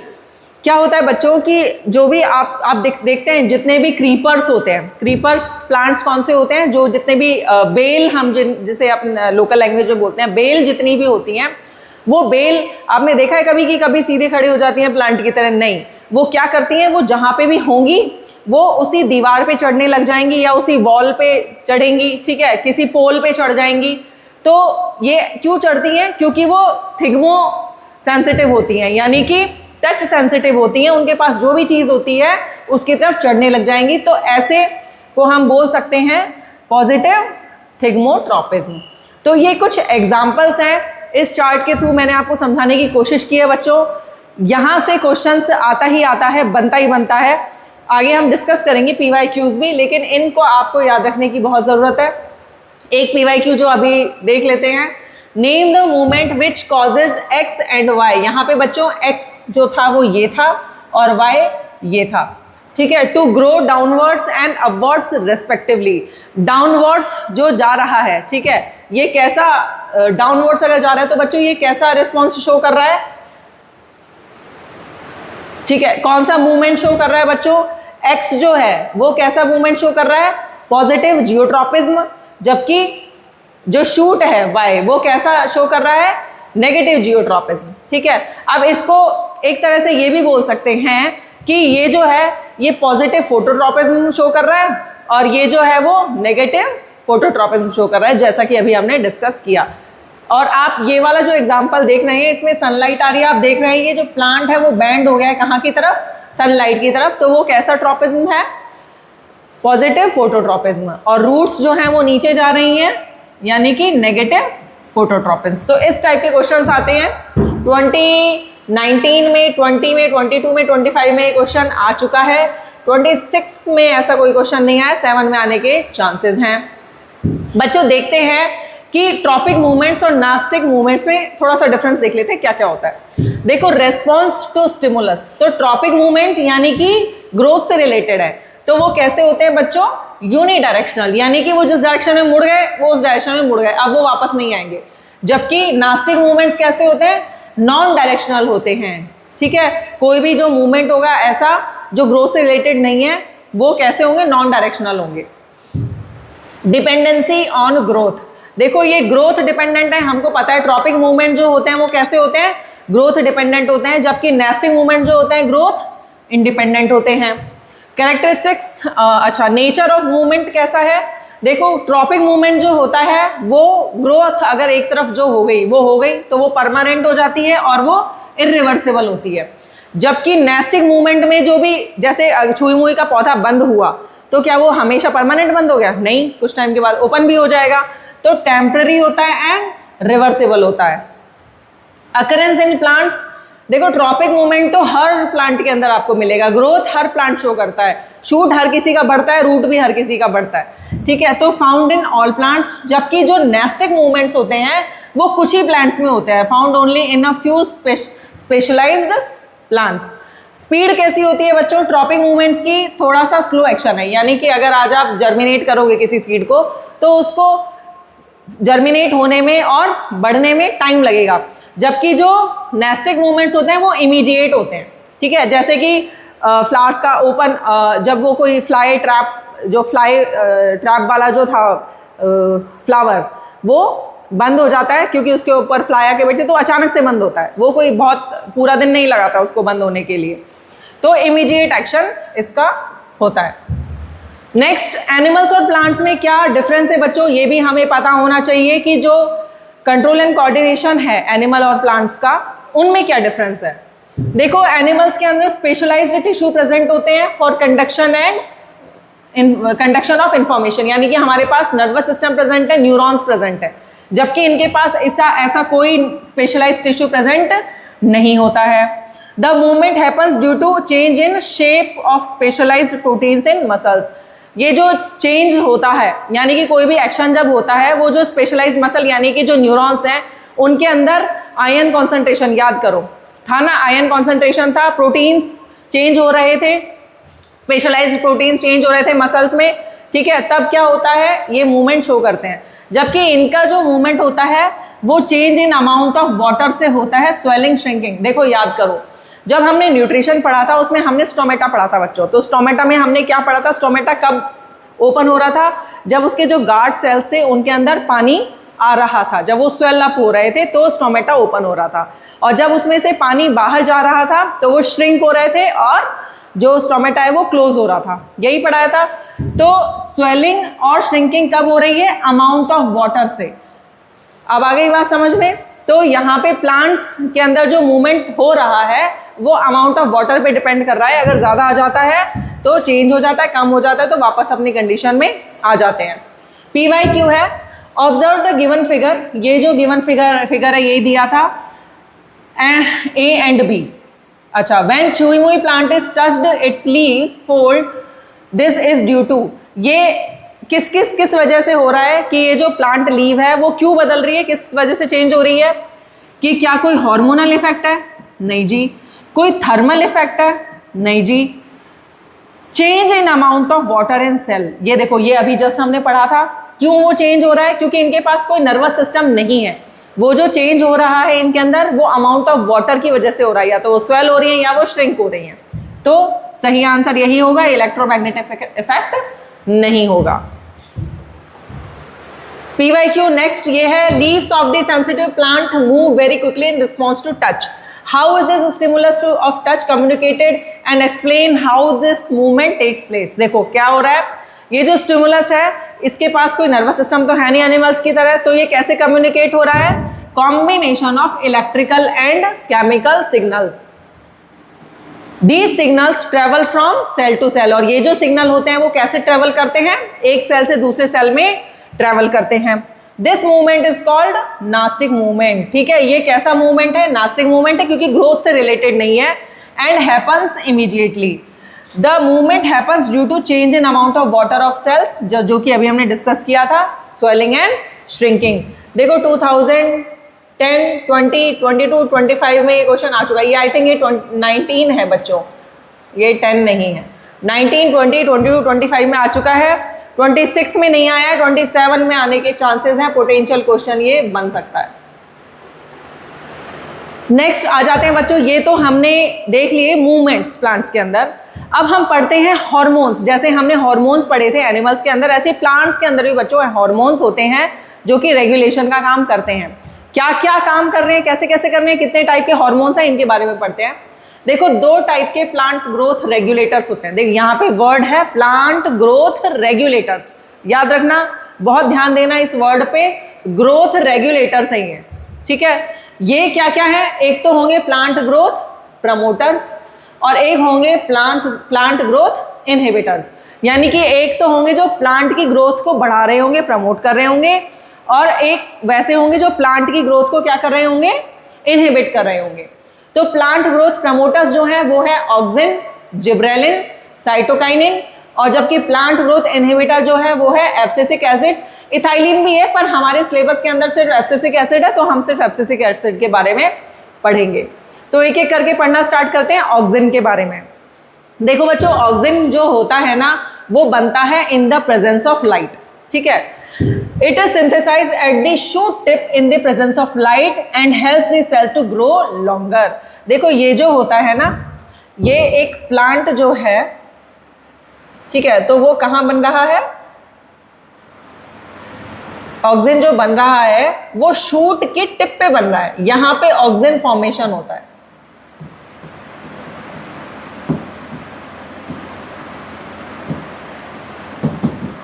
[SPEAKER 1] क्या होता है बच्चों कि जो भी आप देखते हैं जितने भी क्रीपर्स होते हैं, क्रीपर्स प्लांट्स कौन से होते हैं? जो जितने भी बेल हम जिसे अपने लोकल लैंग्वेज में बोलते हैं, बेल जितनी भी होती हैं, वो बेल आपने देखा है कभी कि कभी सीधे खड़ी हो जाती हैं प्लांट की तरह? नहीं, वो क्या करती हैं? वो जहाँ पे भी होंगी वो उसी दीवार पे चढ़ने लग जाएंगी या उसी वॉल पे चढ़ेंगी, ठीक है, किसी पोल पे चढ़ जाएंगी। तो ये क्यों चढ़ती हैं? क्योंकि वो थिग्मो सेंसिटिव होती हैं, यानी कि टच सेंसिटिव होती हैं, उनके पास जो भी चीज़ होती है उसकी तरफ चढ़ने लग जाएंगी। तो ऐसे को हम बोल सकते हैं पॉजिटिव थिग्मोट्रॉपिज्म। तो ये कुछ एग्जाम्पल्स हैं, इस चार्ट के थ्रू मैंने आपको समझाने की कोशिश की है बच्चों। यहाँ से क्वेश्चंस आता ही आता है, बनता ही बनता है। आगे हम डिस्कस करेंगे PYQs भी, लेकिन इनको आपको याद रखने की बहुत ज़रूरत है। एक PYQ जो अभी देख लेते हैं, name the movement which causes X and Y। यहाँ पे बच्चों X जो था वो ये था और Y ये था। ठीक है, to grow downwards and upwards respectively. Downwards जो जा रहा है, ठीक है, ये कैसा डाउनवर्ड्स अगर जा रहा है तो बच्चों ये कैसा रिस्पॉन्स शो कर रहा है, ठीक है, कौन सा मूवमेंट शो कर रहा है बच्चों, एक्स जो है वो कैसा मूवमेंट शो कर रहा है, पॉजिटिव जियोट्रॉपिज्म, जबकि जो शूट है वाई वो कैसा शो कर रहा है, नेगेटिव जियोट्रॉपिज्म। ठीक है, अब इसको एक तरह से ये भी बोल सकते हैं कि ये जो है ये पॉजिटिव फोटोट्रॉपिज्म शो कर रहा है और ये जो है वो नेगेटिव फोटोट्रॉपिज्म शो कर रहा है, जैसा कि अभी हमने डिस्कस किया। और आप ये वाला जो एग्जांपल देख रहे हैं इसमें सनलाइट आ रही है, आप देख रहे हैं ये जो प्लांट है वो बैंड हो गया है कहाँ की तरफ, सनलाइट की तरफ, तो वो कैसा ट्रॉपिज्म है, पॉजिटिव फोटोट्रॉपिज्म। और रूट्स जो हैं वो नीचे जा रही हैं यानी कि नेगेटिव फोटोट्रॉपिज्म। तो इस टाइप के क्वेश्चंस आते हैं 2019 में, 20 में, 22 में, 25 में क्वेश्चन आ चुका है, 26 में ऐसा कोई क्वेश्चन नहीं आया, 7 में आने के चांसेस हैं। बच्चों देखते हैं कि ट्रॉपिक मूवमेंट्स और नास्टिक मूवमेंट्स में थोड़ा सा डिफरेंस देख लेते हैं क्या क्या होता है। देखो रेस्पॉन्स टू स्टिमुलस, तो ट्रॉपिक मूवमेंट यानी कि ग्रोथ से रिलेटेड है, तो वो कैसे होते हैं बच्चों, यूनिडायरेक्शनल, यानी कि वो जिस डायरेक्शन में मुड़ गए वो उस डायरेक्शन में मुड़ गए, अब वो वापस नहीं आएंगे। जबकि नास्टिक मूवमेंट्स कैसे होते हैं, नॉन डायरेक्शनल होते हैं। ठीक है, कोई भी जो मूवमेंट होगा ऐसा जो ग्रोथ से रिलेटेड नहीं है वो कैसे होंगे, नॉन डायरेक्शनल होंगे। डिपेंडेंसी ऑन ग्रोथ, देखो ये ग्रोथ डिपेंडेंट है, हमको पता है ट्रॉपिक मूवमेंट जो होते हैं वो कैसे होते हैं, ग्रोथ डिपेंडेंट होते हैं, जबकि नास्टिक मूवमेंट जो होते हैं ग्रोथ इंडिपेंडेंट होते हैं। कैरेक्टरिस्टिक्स, अच्छा नेचर ऑफ मूवमेंट कैसा है, देखो ट्रॉपिक मूवमेंट जो होता है वो ग्रोथ अगर एक तरफ जो हो गई वो हो गई तो वो परमानेंट हो जाती है और वो इरिवर्सिबल होती है। जबकि नास्टिक मूवमेंट में जो भी, जैसे छुई मुई का पौधा बंद हुआ तो क्या वो हमेशा परमानेंट बंद हो गया, नहीं, कुछ टाइम के बाद ओपन भी हो जाएगा, तो टेम्पररी होता है एंड रिवर्सिबल होता है। अकरेंस इन प्लांट्स, देखो ट्रॉपिक मूवमेंट तो हर प्लांट के अंदर आपको मिलेगा, ग्रोथ हर प्लांट शो करता है, शूट हर किसी का बढ़ता है, रूट भी हर किसी का बढ़ता है। ठीक है, तो फाउंड इन ऑल प्लांट्स, जबकि जो नास्टिक मूवमेंट्स होते हैं वो कुछ ही प्लांट्स में होते हैं, found only in a few specialised plants. Speed कैसी होती है बच्चों ट्रॉपिक मूवमेंट्स की, थोड़ा सा स्लो एक्शन है, यानी कि अगर आज आप जर्मिनेट करोगे किसी सीड को तो उसको जर्मिनेट होने में और बढ़ने में टाइम लगेगा, जबकि जो नास्टिक मूवमेंट्स होते हैं वो इमीडिएट होते हैं। ठीक है, जैसे कि फ्लावर्स का ओपन, जब वो कोई फ्लाई ट्रैप, जो फ्लाई ट्रैप वाला जो था फ्लावर वो बंद हो जाता है क्योंकि उसके ऊपर फ्लाई आके बैठे तो अचानक से बंद होता है, वो कोई बहुत पूरा दिन नहीं लगाता उसको बंद होने के लिए, तो इमीडिएट एक्शन इसका होता है। नेक्स्ट, एनिमल्स और प्लांट्स में क्या डिफरेंस है बच्चों, ये भी हमें पता होना चाहिए कि जो कंट्रोल एंड कोऑर्डिनेशन है एनिमल और प्लांट्स का, उनमें क्या डिफरेंस है। देखो एनिमल्स के अंदर स्पेशलाइज्ड टिश्यू प्रेजेंट होते हैं for conduction and conduction of information, यानी कि हमारे पास नर्वस सिस्टम प्रेजेंट है, न्यूरॉन्स प्रेजेंट है, जबकि इनके पास ऐसा कोई स्पेशलाइज्ड टिश्यू प्रेजेंट नहीं होता है। The movement happens due to change in shape of specialised proteins in muscles, ये जो चेंज होता है यानी कि कोई भी एक्शन जब होता है वो जो स्पेशलाइज्ड मसल यानी कि जो न्यूरॉन्स हैं उनके अंदर आयन कॉन्सेंट्रेशन, याद करो था ना, आयन कॉन्सेंट्रेशन था, प्रोटीन्स चेंज हो रहे थे, स्पेशलाइज्ड प्रोटीन्स चेंज हो रहे थे मसल्स में। ठीक है, तब क्या होता है, ये मूवमेंट शो करते हैं, जबकि इनका जो मूवमेंट होता है वो change in amount of water से होता है, स्वेलिंग श्रिंकिंग। देखो याद करो जब हमने न्यूट्रिशन पढ़ा था उसमें हमने स्टोमेटा पढ़ा था बच्चों, तो स्टोमेटा में हमने क्या पढ़ा था, स्टोमेटा कब ओपन हो रहा था, जब उसके जो गार्ड सेल्स थे उनके अंदर पानी आ रहा था, जब वो स्वेल अप हो रहे थे तो स्टोमेटा ओपन हो रहा था, और जब उसमें से पानी बाहर जा रहा था तो वो श्रिंक हो रहे थे और जो स्टोमेटा है वो क्लोज हो रहा था, यही पढ़ाया था। तो स्वेलिंग और श्रिंकिंग कब हो रही है, अमाउंट ऑफ वाटर से। अब आ गई बात समझ में, तो यहाँ पे प्लांट्स के अंदर जो मूवमेंट हो रहा है वो अमाउंट ऑफ वाटर पे डिपेंड कर रहा है, अगर ज़्यादा आ जाता है तो चेंज हो जाता है, कम हो जाता है तो वापस अपनी कंडीशन में आ जाते हैं। PYQ है, ऑब्जर्व द गिवन फिगर, ये जो गिवन फिगर है ये दिया था A एंड B। अच्छा, व्हेन चुई मुई plant is touched its leaves fold, this is due to, ये किस वजह से हो रहा है कि ये जो प्लांट लीव है वो क्यों बदल रही है, किस वजह से चेंज हो रही है, कि क्या कोई हार्मोनल इफेक्ट है, नहीं जी, कोई थर्मल इफेक्ट है, नहीं जी, change in amount of water in cell, ये देखो ये अभी जस्ट हमने पढ़ा था। क्यों वो चेंज हो रहा है? क्योंकि इनके पास कोई नर्वस सिस्टम नहीं है। वो जो चेंज हो रहा है इनके अंदर वो अमाउंट ऑफ वाटर की वजह से हो रहा है, या तो वो स्वेल हो रही है या वो श्रिंक हो रही है। तो सही आंसर यही होगा, इलेक्ट्रोमैग्नेटिक इफेक्ट नहीं होगा। PYQ नेक्स्ट ये है, leaves of the sensitive plant move very quickly in response to touch. How is this stimulus of touch communicated and explain how this movement takes place. देखो क्या हो रहा है, ये जो स्टिमुलस है इसके पास कोई नर्वस सिस्टम तो है नहीं एनिमल्स की तरह, तो ये कैसे कम्युनिकेट हो रहा है? Combination of electrical and chemical signals. These signals travel from cell to cell, और ये जो सिग्नल होते हैं वो कैसे ट्रेवल करते हैं? एक सेल से दूसरे सेल में ट्रेवल करते हैं। This movement is called nastic movement. ठीक है, ये कैसा मूवमेंट है? नास्टिक मूवमेंट है, क्योंकि ग्रोथ से रिलेटेड नहीं है। And happens immediately. The movement happens due to change in amount of water of cells, जो कि अभी हमने डिस्कस किया था, स्वेलिंग एंड श्रिंकिंग। देखो 2010, 20, 22, 25 में ये क्वेश्चन आ चुका है। ये आई थिंक ये 19 है बच्चों, ये 10 नहीं है। 19, 20, 22, 25 में आ चुका है, 26 में नहीं आया, 27 में आने के चांसेस हैं। पोटेंशियल क्वेश्चन ये बन सकता है। नेक्स्ट आ जाते हैं बच्चों, ये तो हमने देख लिए मूवमेंट्स प्लांट्स के अंदर। अब हम पढ़ते हैं हार्मोन्स। जैसे हमने हार्मोन्स पढ़े थे एनिमल्स के अंदर, ऐसे प्लांट्स के अंदर भी बच्चों हार्मोन्स होते हैं जो कि रेगुलेशन का काम करते हैं। क्या क्या काम कर रहे हैं, कैसे कैसे कर रहे हैं, कितने टाइप के हार्मोन्स हैं, इनके बारे में पढ़ते हैं। देखो 2 टाइप के प्लांट ग्रोथ रेगुलेटर्स होते हैं। देख यहाँ पे वर्ड है प्लांट ग्रोथ रेगुलेटर्स, याद रखना, बहुत ध्यान देना इस वर्ड पे। ग्रोथ रेगुलेटर्स है ये, ठीक है। ये क्या क्या है? एक तो होंगे प्लांट ग्रोथ प्रमोटर्स और एक होंगे प्लांट ग्रोथ इनहिबिटर्स। यानी कि एक तो होंगे जो प्लांट की ग्रोथ को बढ़ा रहे होंगे, प्रमोट कर रहे होंगे, और एक वैसे होंगे जो प्लांट की ग्रोथ को क्या कर रहे होंगे? इनहिबिट कर रहे होंगे। तो प्लांट ग्रोथ प्रमोटर्स जो है वो है ऑक्सिन, जिब्रेलिन, साइटोकाइनिन, और जबकि प्लांट ग्रोथ इनहिबिटर जो है वो है एब्सिसिक एसिड। इथाइलिन भी है, पर हमारे सिलेबस के अंदर सिर्फ एब्सिसिक एसिड है, तो हम सिर्फ एब्सिसिक एसिड के बारे में पढ़ेंगे। तो एक एक करके पढ़ना स्टार्ट करते हैं ऑक्सिन के बारे में। देखो बच्चों, ऑक्सिन जो होता है ना वो बनता है in the presence of light, ठीक है। It is synthesized at the shoot tip in the presence of light and helps the cell to grow longer। देखो ये जो होता है ना, ये एक प्लांट जो है, ठीक है, तो वो कहाँ बन रहा है? ऑक्सिन जो बन रहा है वो शूट की टिप पे बन रहा है। यहां पे ऑक्सिन फॉर्मेशन होता है।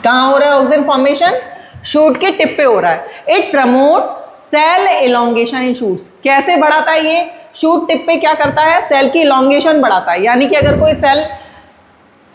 [SPEAKER 1] कहां हो रहा है ऑक्सिन फॉर्मेशन? शूट के टिप पे हो रहा है। It promotes cell elongation in shoots. कैसे बढ़ाता है ये? शूट टिप पे क्या करता है? सेल की इलोंगेशन बढ़ाता है। यानी कि अगर कोई सेल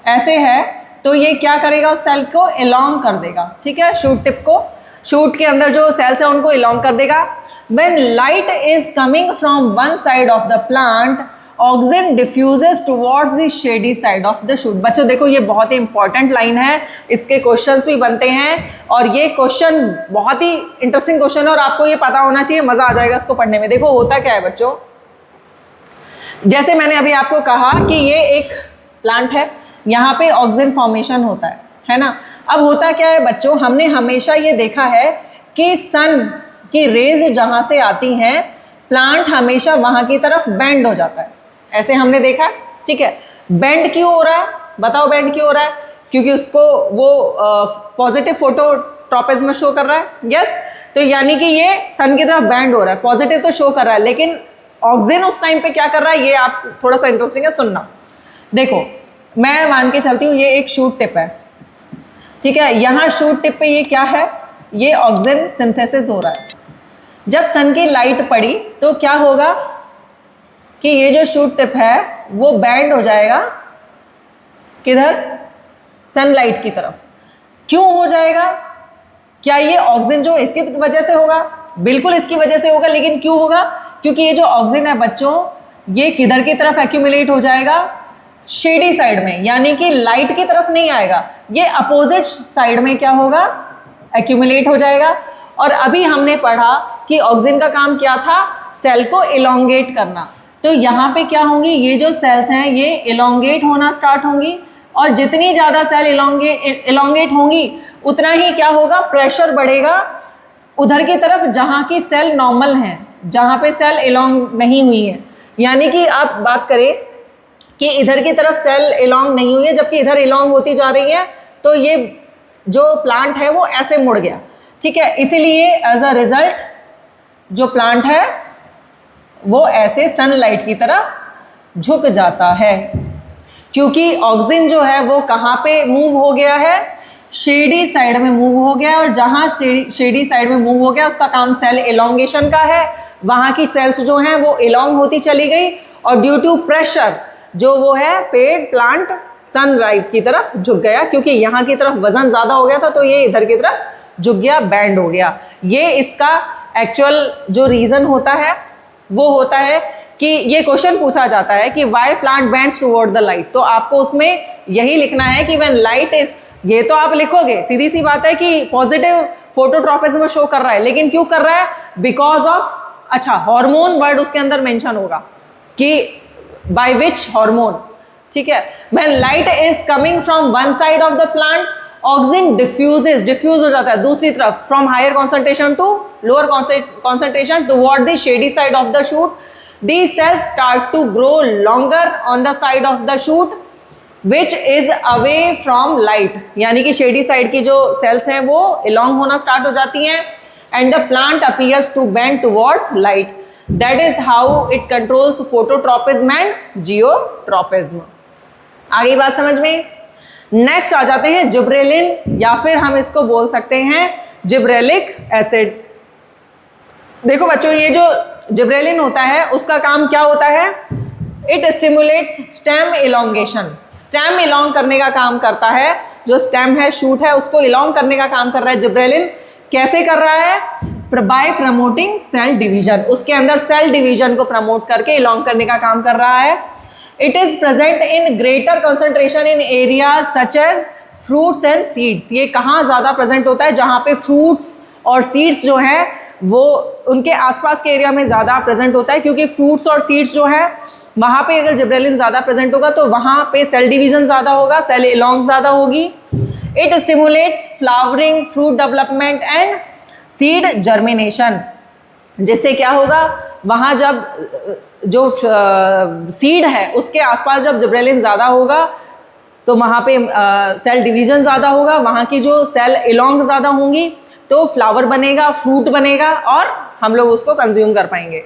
[SPEAKER 1] ऐसे है तो ये क्या करेगा? उस सेल को इलोंग कर देगा, ठीक है। शूट टिप को, शूट के अंदर जो सेल्स है उनको इलोंग कर देगा। When light is coming from one side of the plant, auxin diffuses towards the shady side of the shoot. बच्चों देखो ये बहुत ही इंपॉर्टेंट लाइन है, इसके क्वेश्चंस भी बनते हैं, और ये क्वेश्चन बहुत ही इंटरेस्टिंग क्वेश्चन है और आपको ये पता होना चाहिए, मजा आ जाएगा इसको पढ़ने में। देखो होता क्या है बच्चों, जैसे मैंने अभी आपको कहा कि ये एक प्लांट है, यहाँ पे ऑक्सिन फॉर्मेशन होता है ना। अब होता क्या है बच्चों, हमने हमेशा ये देखा है कि सन की रेज जहाँ से आती हैं, प्लांट हमेशा वहाँ की तरफ बेंड हो जाता है। ऐसे हमने देखा, ठीक है। बेंड क्यों हो रहा है? बताओ बेंड क्यों हो रहा है? क्योंकि उसको वो पॉजिटिव फोटोट्रॉपिज्म शो कर रहा है, यस। तो यानी कि ये सन की तरफ बेंड हो रहा है, पॉजिटिव तो शो कर रहा है, लेकिन ऑक्सिन उस टाइम पे क्या कर रहा है, ये आप थोड़ा सा इंटरेस्टिंग है सुनना। देखो मैं मान के चलती हूँ ये एक शूट टिप है, ठीक है। यहाँ शूट टिप पे ये क्या है? ये ऑक्सिन सिंथेसिस हो रहा है। जब सन की लाइट पड़ी तो क्या होगा कि ये जो शूट टिप है वो बैंड हो जाएगा, किधर? सनलाइट की तरफ। क्यों हो जाएगा? क्या ये ऑक्सिन जो इसकी वजह से होगा? बिल्कुल इसकी वजह से होगा, लेकिन क्यों होगा? क्योंकि ये जो ऑक्सिन है बच्चों, ये किधर की तरफ एक्यूमुलेट हो जाएगा? शेडी साइड में, यानी कि लाइट की तरफ नहीं आएगा, ये अपोजिट साइड में क्या होगा? एक्यूमुलेट हो जाएगा। और अभी हमने पढ़ा कि ऑक्सिन का काम क्या था? सेल को इलोंगेट करना। तो यहाँ पे क्या होंगी? ये जो सेल्स हैं ये इलोंगेट होना स्टार्ट होंगी, और जितनी ज़्यादा सेल इलोंगेट होंगी उतना ही क्या होगा, प्रेशर बढ़ेगा उधर की तरफ जहाँ की सेल नॉर्मल हैं, जहाँ पे सेल इलोंग नहीं हुई है। यानी कि आप बात करें कि इधर की तरफ सेल इलोंग नहीं हुई है जबकि इधर इलोंग होती जा रही है, तो ये जो प्लांट है वो ऐसे मुड़ गया, ठीक है। इसीलिए एज अ रिजल्ट जो प्लांट है वो ऐसे सनलाइट की तरफ झुक जाता है, क्योंकि ऑक्सीजन जो है वो कहाँ पे मूव हो गया है, शेडी साइड में मूव हो गया। और जहाँ शेडी साइड में मूव हो गया उसका काम सेल इलोंगेशन का है, वहाँ की सेल्स जो हैं वो इलोंग होती चली गई और ड्यू टू प्रेशर जो वो है पेड़ प्लांट सनलाइट की तरफ झुक गया, क्योंकि यहाँ की तरफ वजन ज़्यादा हो गया था तो ये इधर की तरफ झुक गया, बैंड हो गया। ये इसका एक्चुअल जो रीज़न होता है वो होता है कि ये क्वेश्चन पूछा जाता है कि why plant bends toward the light, तो आपको उसमें यही लिखना है कि व्हेन लाइट इज, ये तो आप लिखोगे, सीधी सी बात है कि पॉजिटिव फोटोट्रॉपिज्म शो कर रहा है, लेकिन क्यों कर रहा है, बिकॉज ऑफ, अच्छा हार्मोन वर्ड उसके अंदर मेंशन होगा कि बाय विच हार्मोन, ठीक है। When light is coming from one side of the plant, oxygen diffuse हो जाता है दूसरी तरफ, from higher concentration to lower concentration toward the shady side of the shoot. These cells start to grow longer on the side of the shoot which is away from light, यानी कि shady side की जो sales हैं वो इलोंग होना start हो जाती हैं and the plant appears to bend towards light. That is how it controls phototropism and geotropism. आगे बात समझ में। नेक्स्ट आ जाते हैं जिब्रेलिन, या फिर हम इसको बोल सकते हैं जिब्रेलिक एसिड। देखो बच्चों, ये जो जिब्रेलिन होता है उसका काम क्या होता है, it stimulates stem elongation, stem इलोंग करने का काम करता है, जो स्टेम है शूट है उसको इलोंग करने का काम कर रहा है जिब्रेलिन। कैसे कर रहा है, बाय प्रमोटिंग सेल डिवीजन, उसके अंदर सेल डिवीजन को प्रमोट करके इलोंग करने का काम कर रहा है। It is present in greater concentration in areas such as fruits and seeds. ये कहाँ ज़्यादा प्रेजेंट होता है, जहाँ पे फ्रूट्स और सीड्स जो है वो उनके आसपास के एरिया में ज़्यादा प्रेजेंट होता है, क्योंकि फ्रूट्स और सीड्स जो है वहाँ पे अगर जिब्रेलिन ज़्यादा प्रेजेंट होगा तो वहाँ पे सेल डिवीजन ज़्यादा होगा, सेल इलोंग ज़्यादा होगी। It stimulates flowering, fruit development and seed germination. जिससे क्या होगा, वहाँ जब जो सीड है उसके आसपास जब जिब्रेलिन ज़्यादा होगा तो वहाँ पे सेल डिवीजन ज़्यादा होगा, वहाँ की जो सेल इलोंग ज़्यादा होंगी तो फ्लावर बनेगा, फ्रूट बनेगा और हम लोग उसको कंज्यूम कर पाएंगे।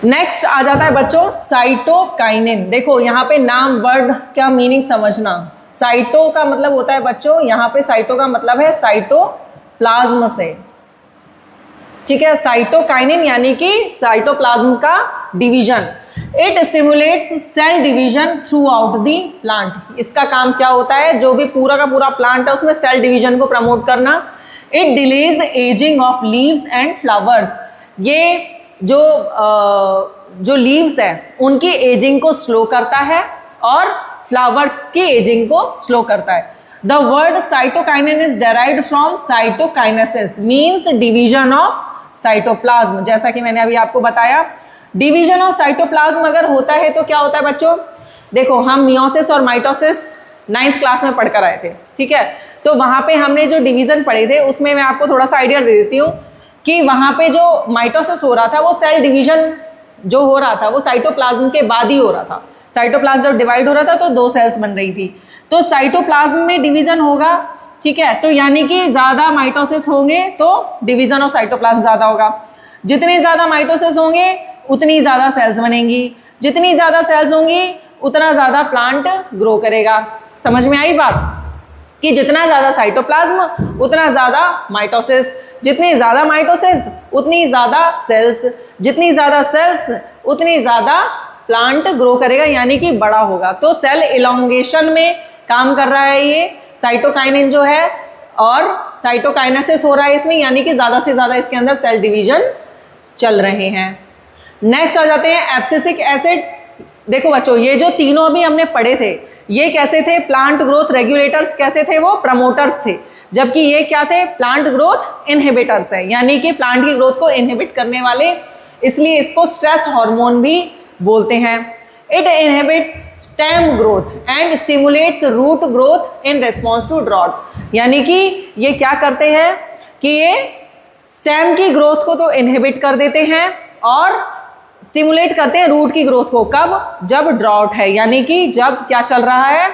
[SPEAKER 1] नेक्स्ट आ जाता है बच्चों साइटोकाइनिन। देखो यहाँ पे नाम वर्ड क्या मीनिंग समझना। साइटो का मतलब होता है बच्चों, यहाँ पे साइटो का मतलब है साइटोप्लाज्म से, ठीक है। साइटोकाइनिन यानी कि साइटोप्लाज्म का डिवीजन। It stimulates cell division throughout the plant. इसका काम क्या होता है, जो भी पूरा का पूरा प्लांट है उसमें सेल डिवीजन को प्रमोट करना। It delays ageing of leaves and flowers. ये जो लीव्स है उनकी एजिंग को स्लो करता है और फ्लावर्स की एजिंग को स्लो करता है। The word cytokinin is derived from cytokinesis, means division of cytoplasm. जैसा कि मैंने अभी आपको बताया, डिवीजन ऑफ साइटोप्लाज्म अगर होता है तो क्या होता है बच्चों, देखो हम मियोसिस और माइटोसिस 9th क्लास में पढ़कर आए थे, ठीक है। तो वहाँ पे हमने जो डिवीजन पढ़े थे उसमें मैं आपको थोड़ा सा आइडिया दे देती हूँ कि वहाँ पे जो माइटोसिस हो रहा था वो सेल डिवीजन जो हो रहा था वो साइटोप्लाज्म के बाद ही हो रहा था। साइटोप्लाज्म जब डिवाइड हो रहा था तो 2 सेल्स बन रही थी, तो साइटोप्लाज्म में डिवीजन होगा, ठीक है। तो यानी कि ज़्यादा माइटोसिस होंगे तो डिवीजन ऑफ साइटोप्लाज्म ज़्यादा होगा। जितने ज़्यादा माइटोसिस होंगे उतनी ज़्यादा सेल्स बनेंगी, जितनी ज़्यादा सेल्स होंगी उतना ज़्यादा प्लांट ग्रो करेगा। समझ में आई बात कि जितना ज़्यादा साइटोप्लाज्म उतना ज़्यादा माइटोसिस, जितनी ज़्यादा माइटोसिस उतनी ज़्यादा सेल्स, जितनी ज़्यादा सेल्स उतनी ज़्यादा प्लांट ग्रो करेगा, यानी कि बड़ा होगा। तो सेल इलोंगेशन में काम कर रहा है ये साइटोकाइनिन जो है, और साइटोकाइनेसिस हो रहा है इसमें, यानी कि ज़्यादा से ज़्यादा इसके अंदर सेल डिवीजन चल रहे हैं। नेक्स्ट आ जाते हैं एब्सिसिक एसिड। देखो बच्चों, ये जो तीनों अभी हमने पढ़े थे ये कैसे थे, प्लांट ग्रोथ रेगुलेटर्स कैसे थे, वो प्रमोटर्स थे, जबकि ये क्या थे, प्लांट ग्रोथ इनहिबिटर्स है, यानी कि प्लांट की ग्रोथ को इनहिबिट करने वाले, इसलिए इसको स्ट्रेस हार्मोन भी बोलते हैं। It inhibits stem growth and stimulates root growth in response to drought. यानी कि ये क्या करते हैं कि ये स्टेम की ग्रोथ को तो इनहिबिट कर देते हैं और स्टिमुलेट करते हैं रूट की ग्रोथ को। कब? जब ड्राउट है, यानी कि जब क्या चल रहा है,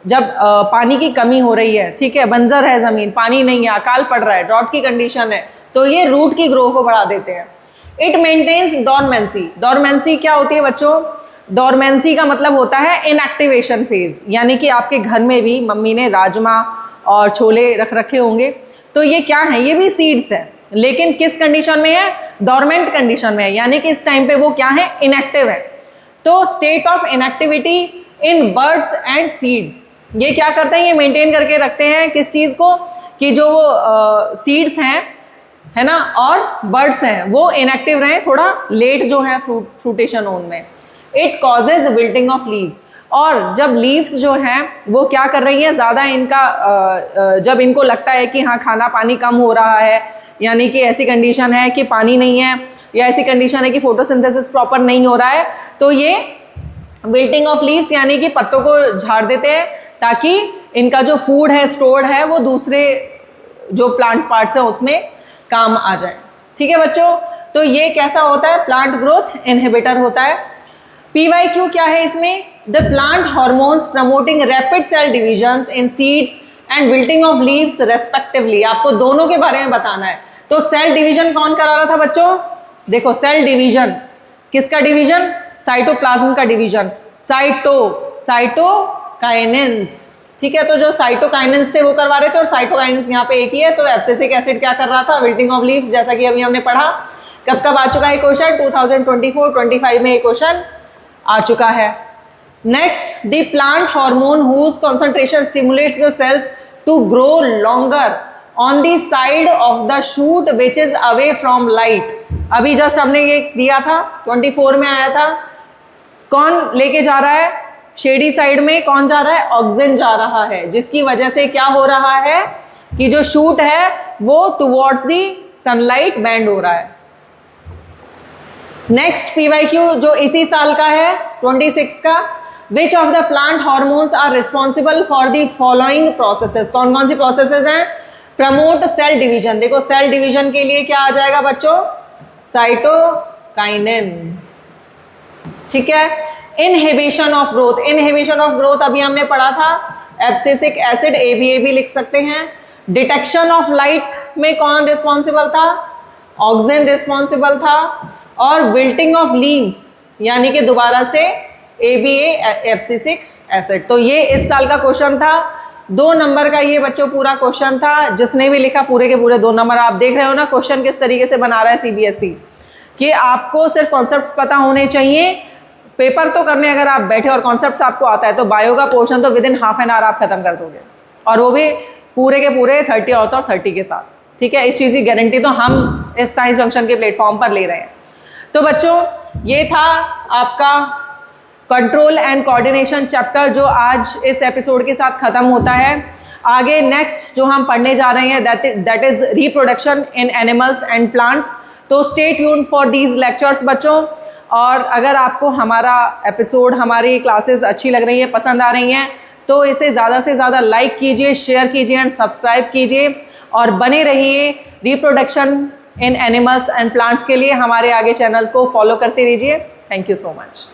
[SPEAKER 1] जब पानी की कमी हो रही है, ठीक है, बंजर है ज़मीन, पानी नहीं है, अकाल पड़ रहा है, ड्राउट की कंडीशन है, तो ये रूट की ग्रोथ को बढ़ा देते हैं। It maintains dormancy. डॉर्मेंसी क्या होती है बच्चों? डॉर्मेंसी का मतलब होता है इनएक्टिवेशन फेज, यानी कि आपके घर में भी मम्मी ने राजमा और छोले रख रखे होंगे, तो ये क्या है? ये भी सीड्स है, लेकिन किस कंडीशन में है? डॉर्मेंट कंडीशन में है, यानी कि इस टाइम पे वो क्या है? इनएक्टिव है। तो state of inactivity in birds and seeds, ये क्या करते हैं? ये मेंटेन करके रखते हैं किस चीज़ को? कि जो वो सीड्स हैं, है ना, और बर्ड्स हैं, वो इनएक्टिव रहें, थोड़ा लेट जो है फ्रूटेशन उनमें। It causes wilting of leaves, और जब लीव्स जो हैं वो क्या कर रही हैं? ज़्यादा इनका जब इनको लगता है कि हाँ खाना पानी कम हो रहा है, यानी कि ऐसी कंडीशन है कि पानी नहीं है, या ऐसी कंडीशन है कि फोटोसिंथेसिस प्रॉपर नहीं हो रहा है, तो ये विल्टिंग ऑफ लीव्स यानी कि पत्तों को झाड़ देते हैं, ताकि इनका जो फूड है स्टोर्ड है वो दूसरे जो प्लांट पार्ट्स हैं उसमें काम आ जाए। ठीक है बच्चों, तो ये कैसा होता है? प्लांट ग्रोथ इनहिबिटर होता है। PYQ क्या है इसमें? The plant hormones promoting rapid cell divisions in seeds and wilting of leaves respectively. आपको दोनों के बारे में बताना है। तो सेल डिवीजन कौन करा रहा था बच्चों? देखो, सेल डिवीजन किसका डिवीजन? साइटोप्लाज्म का डिवीजन, साइटोकाइनेंस। ठीक है, तो जो साइटोकाइनेंस थे वो करवा रहे थे, और साइटोकाइनेंस यहाँ पे एक ही है। तो एब्सिसिक एसिड क्या कर रहा था? विल्टिंग ऑफ लीव्स, जैसा कि अभी हमने पढ़ा। कब कब आ चुका है क्वेश्चन? 2024-25 में ये क्वेश्चन आ चुका है। Next, the plant hormone whose concentration stimulates the cells to grow longer on the side of the shoot which is away from light. अभी जस्ट हमने ये दिया था, 24 में आया था। कौन लेके जा रहा है? शेडी साइड में कौन जा रहा है? ऑक्सीजन जा रहा है, जिसकी वजह से क्या हो रहा है कि जो शूट है वो टुवर्ड्स दी सनलाइट बेंड हो रहा है। नेक्स्ट PYQ जो इसी साल का है, 26 का, which of the plant hormones are responsible for the following processes. कौन कौन सी प्रोसेसेस हैं? Promote cell division. देखो, सेल डिवीजन के लिए क्या आ जाएगा बच्चों? साइटोकाइनेन। ठीक है। Inhibition of growth, inhibition of growth अभी हमने पढ़ा था, एब्सिसिक एसिड, ABA लिख सकते हैं। डिटेक्शन ऑफ लाइट में कौन रिस्पॉन्सिबल था? ऑक्सीजन रिस्पॉन्सिबल था। और विल्टिंग ऑफ लीव्स यानी कि दोबारा से ABA, एब्सिसिक एसिड। तो ये इस साल का क्वेश्चन था, 2 नंबर का ये बच्चों पूरा क्वेश्चन था। जिसने भी लिखा पूरे के पूरे 2 नंबर। आप देख रहे हो ना क्वेश्चन किस तरीके से बना रहा है CBSE, कि आपको सिर्फ कॉन्सेप्ट्स पता होने चाहिए। पेपर तो करने अगर आप बैठे और कॉन्सेप्ट्स आपको आता है तो बायो का पोर्शन तो विदिन हाफ एन आवर आप खत्म कर दोगे, और वो भी पूरे के पूरे 30 आउट ऑफ 30 के साथ। ठीक है, इस चीज़ की गारंटी तो हम इस साइंस जंक्शन के प्लेटफॉर्म पर ले रहे हैं। तो बच्चों, ये था आपका कंट्रोल एंड कोऑर्डिनेशन चैप्टर, जो आज इस एपिसोड के साथ ख़त्म होता है। आगे नेक्स्ट जो हम पढ़ने जा रहे हैं that is reproduction in animals and plants. तो stay tuned for these lectures बच्चों। और अगर आपको हमारा एपिसोड, हमारी क्लासेस अच्छी लग रही हैं, पसंद आ रही हैं, तो इसे ज़्यादा से ज़्यादा लाइक कीजिए, शेयर कीजिए एंड सब्सक्राइब कीजिए, और बने रहिए reproduction in animals and plants के लिए। हमारे आगे चैनल को फॉलो करते रहिए। Thank you so much.